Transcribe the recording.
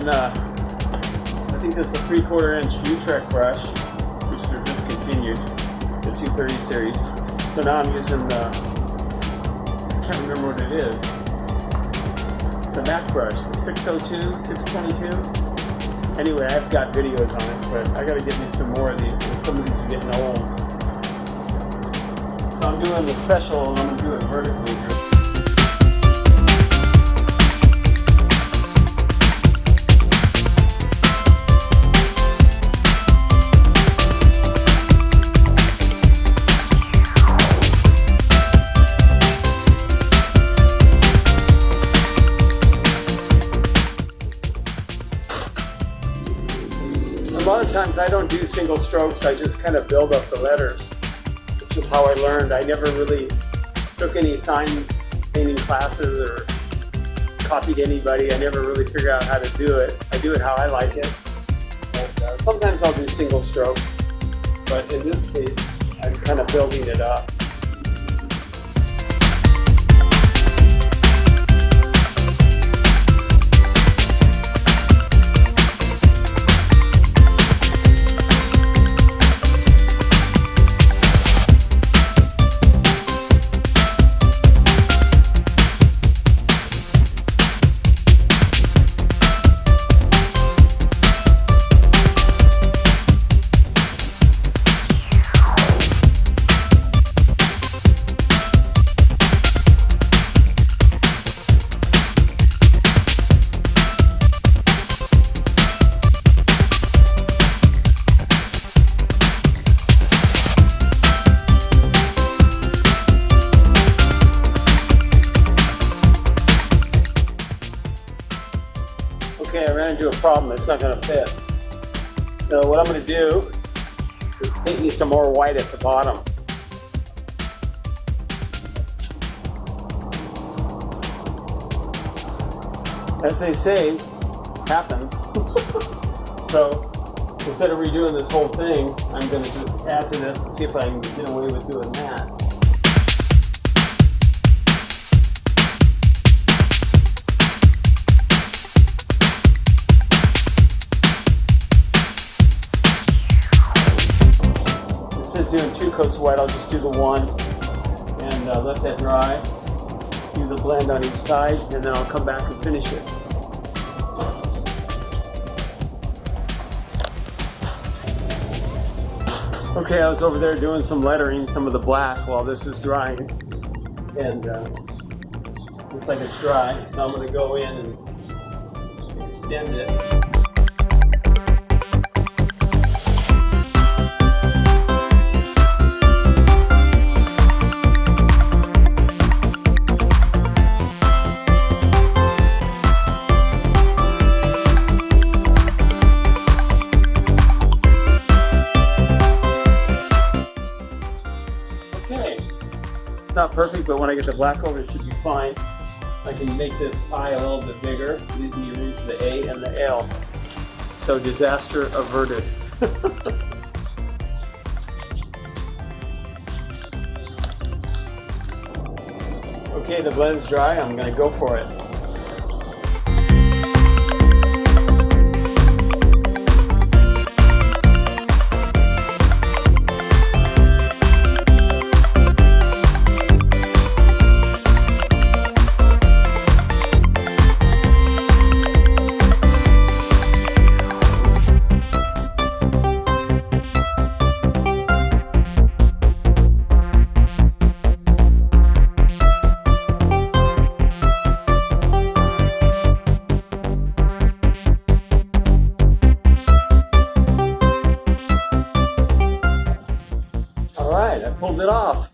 using, I think this is a 3/4 inch U-Trek brush, which they're discontinued, the 230 series. So now I'm using the, I can't remember what it is. It's the Mac brush, the 602, 622. Anyway, I've got videos on it, but I gotta get me some more of these because some of these are getting old. So I'm doing the special, and I'm gonna do it vertically here. A lot of times I don't do single strokes, I just kind of build up the letters. It's just how I learned. I never really took any sign painting classes or copied anybody. I never really figured out how to do it. I do it how I like it. And, sometimes I'll do single stroke, but in this case, I'm kind of building it up. Okay, I ran into a problem. It's not going to fit. So what I'm going to do is paint me some more white at the bottom. As they say, happens. So instead of redoing this whole thing, I'm going to just add to this and see if I can get away with doing that. Doing 2 coats of white, I'll just do the one and let that dry. Do the blend on each side, and then I'll come back and finish it. Okay, I was over there doing some lettering, some of the black, while this is drying, and looks like it's dry. So I'm going to go in and extend it. Not perfect, but when I get the black over, it should be fine. I can make this I a little bit bigger, leaving me room for the A and the L. So disaster averted. Okay, the blend's dry. I'm gonna go for it. I pulled it off.